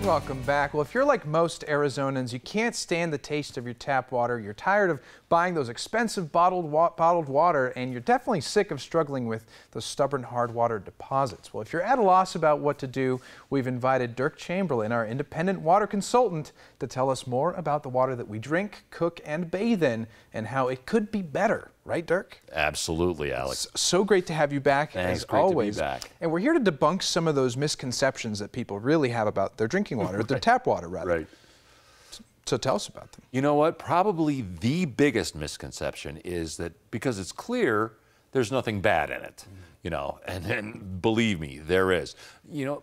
welcome back. Well, if you're like most Arizonans, you can't stand the taste of your tap water. You're tired of buying those expensive bottled water, and you're definitely sick of struggling with those stubborn hard water deposits. Well, if you're at a loss about what to do, we've invited Derk Chamberlin, our independent water consultant, to tell us more about the water that we drink, cook, and bathe in, and how it could be better. Right, Derk? Absolutely, Alex. So great to have you back, as always. To be back. And we're here to debunk some of those misconceptions that people really have about their drinking water, their tap water, rather. Right. So tell us about them. You know what? Probably the biggest misconception is that because it's clear, there's nothing bad in it. You know, and believe me, there is. You know,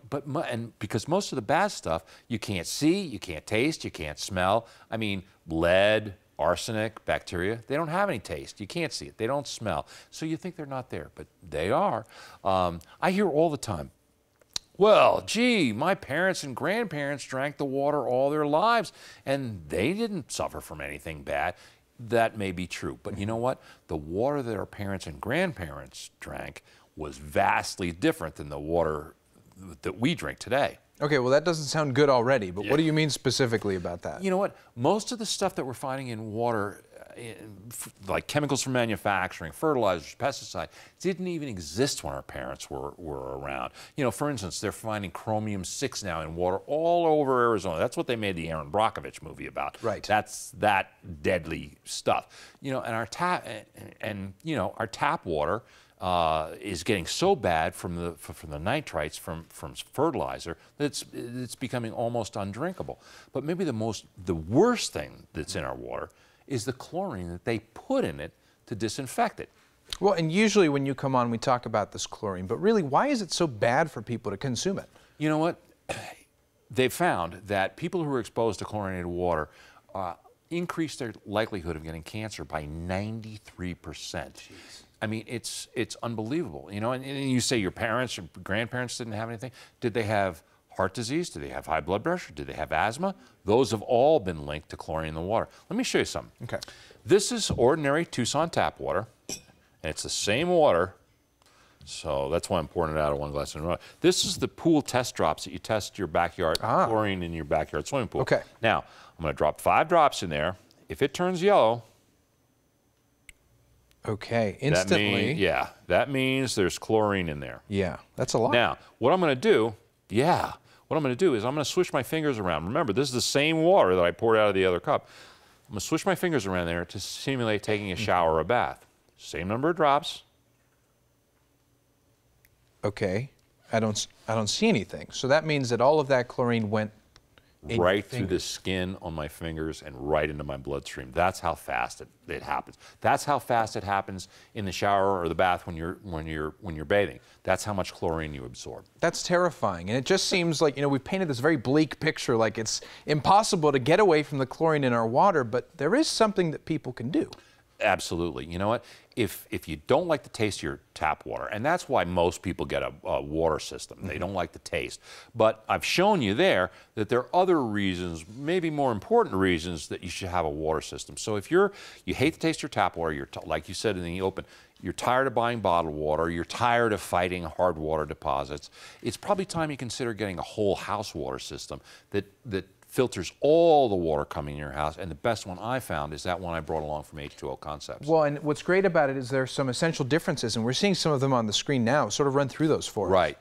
and because most of the bad stuff you can't see, you can't taste, you can't smell. I mean, lead, arsenic, bacteria, they don't have any taste. You can't see it. They don't smell. So you think they're not there, but they are. I hear all the time, well, gee, my parents and grandparents drank the water all their lives, and they didn't suffer from anything bad. That may be true, but you know what? The water that our parents and grandparents drank was vastly different than the water that we drink today. Okay, well, that doesn't sound good already, but what do you mean specifically about that? You know what? Most of the stuff that we're finding in water, like chemicals from manufacturing, fertilizers, pesticides, didn't even exist when our parents were around. You know, for instance, they're finding chromium-6 now in water all over Arizona. That's what they made the Aaron Brockovich movie about. Right. That's that deadly stuff. You know, and our tap water is getting so bad from the nitrites from fertilizer that it's becoming almost undrinkable. But maybe the worst thing that's in our water is the chlorine that they put in it to disinfect it. Well, and usually when you come on, we talk about this chlorine, but really, why is it so bad for people to consume it? You know what? They've found that people who are exposed to chlorinated water increase their likelihood of getting cancer by 93%. Jeez. I mean, it's unbelievable. You know, and you say your parents or grandparents didn't have anything. Did they have heart disease? Did they have high blood pressure? Did they have asthma? Those have all been linked to chlorine in the water. Let me show you something. Okay. This is ordinary Tucson tap water, and it's the same water. So that's why I'm pouring it out of one glass in a row. This is the pool test drops that you test your backyard, chlorine in your backyard swimming pool. Okay. Now, I'm going to drop 5 drops in there. If it turns yellow, okay, instantly. That means there's chlorine in there. Yeah, that's a lot. Now, what I'm going to do, is I'm going to swish my fingers around. Remember, this is the same water that I poured out of the other cup. I'm going to swish my fingers around there to simulate taking a shower or a bath. Same number of drops. Okay, I don't see anything. So that means that all of that chlorine went right through the skin on my fingers and right into my bloodstream. That's how fast it happens. That's how fast it happens in the shower or the bath when you're bathing. That's how much chlorine you absorb. That's terrifying, and it just seems like, you know, we've painted this very bleak picture, like it's impossible to get away from the chlorine in our water, but there is something that people can do. Absolutely. You know what? If you don't like the taste of your tap water, and that's why most people get a water system. They don't like the taste. But I've shown you there that there are other reasons, maybe more important reasons, that you should have a water system. So if you hate the taste of your tap water, like you said in the open, you're tired of buying bottled water, you're tired of fighting hard water deposits, it's probably time you consider getting a whole house water system that filters all the water coming in your house, and the best one I found is that one I brought along from H2O Concepts. Well, and what's great about it is there's some essential differences, and we're seeing some of them on the screen now. Sort of run through those for us. Right.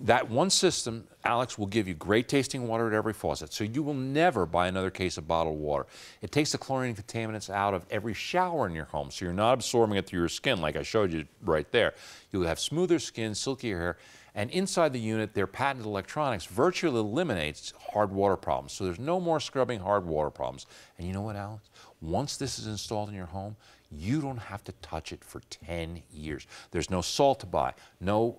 That one system, Alex, will give you great tasting water at every faucet, so you will never buy another case of bottled water. It takes the chlorine contaminants out of every shower in your home, so you're not absorbing it through your skin like I showed you right there. You'll have smoother skin, silkier hair, and inside the unit, their patented electronics virtually eliminates hard water problems. So there's no more scrubbing hard water problems. And you know what, Alex? Once this is installed in your home, you don't have to touch it for 10 years. There's no salt to buy, no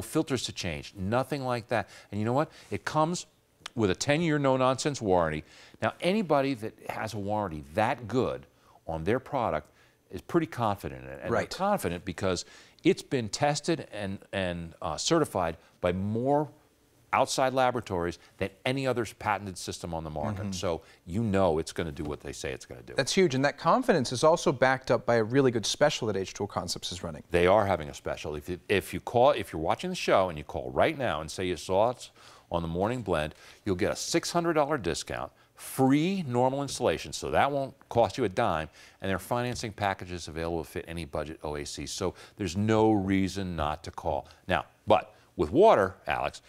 filters to change, nothing like that. And you know what? It comes with a 10-year no-nonsense warranty. Now, anybody that has a warranty that good on their product is pretty confident in it. And they're confident because it's been tested and certified by more outside laboratories than any other patented system on the market. So you know it's going to do what they say it's going to do. That's huge, and that confidence is also backed up by a really good special that H2O Concepts is running. They are having a special. If you're watching the show and you call right now and say you saw it on the Morning Blend, you'll get a $600 discount, free normal installation, so that won't cost you a dime, and there are financing packages available to fit any budget OAC, so there's no reason not to call. Now, but with water, Alex,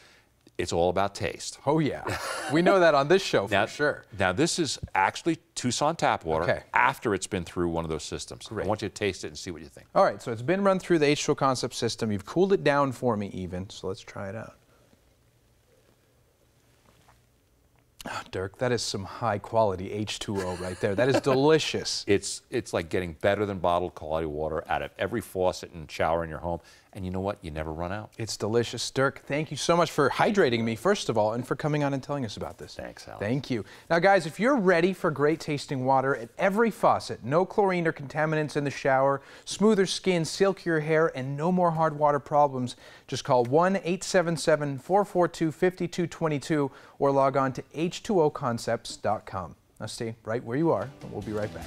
it's all about taste. Oh yeah, we know that on this show for Now, sure. Now this is actually Tucson tap water after it's been through one of those systems. Great. I want you to taste it and see what you think. All right, so it's been run through the H2O Concepts system. You've cooled it down for me even, so let's try it out. Oh, Derk, that is some high quality H2O right there. That is delicious. It's like getting better than bottled quality water out of every faucet and shower in your home. And you know what? You never run out. It's delicious. Derk, thank you so much for hydrating me, first of all, and for coming on and telling us about this. Thanks, Alex. Thank you. Now, guys, if you're ready for great tasting water at every faucet, no chlorine or contaminants in the shower, smoother skin, silkier hair, and no more hard water problems, just call 1-877-442-5222 or log on to H2OConcepts.com. Now, stay right where you are, and we'll be right back.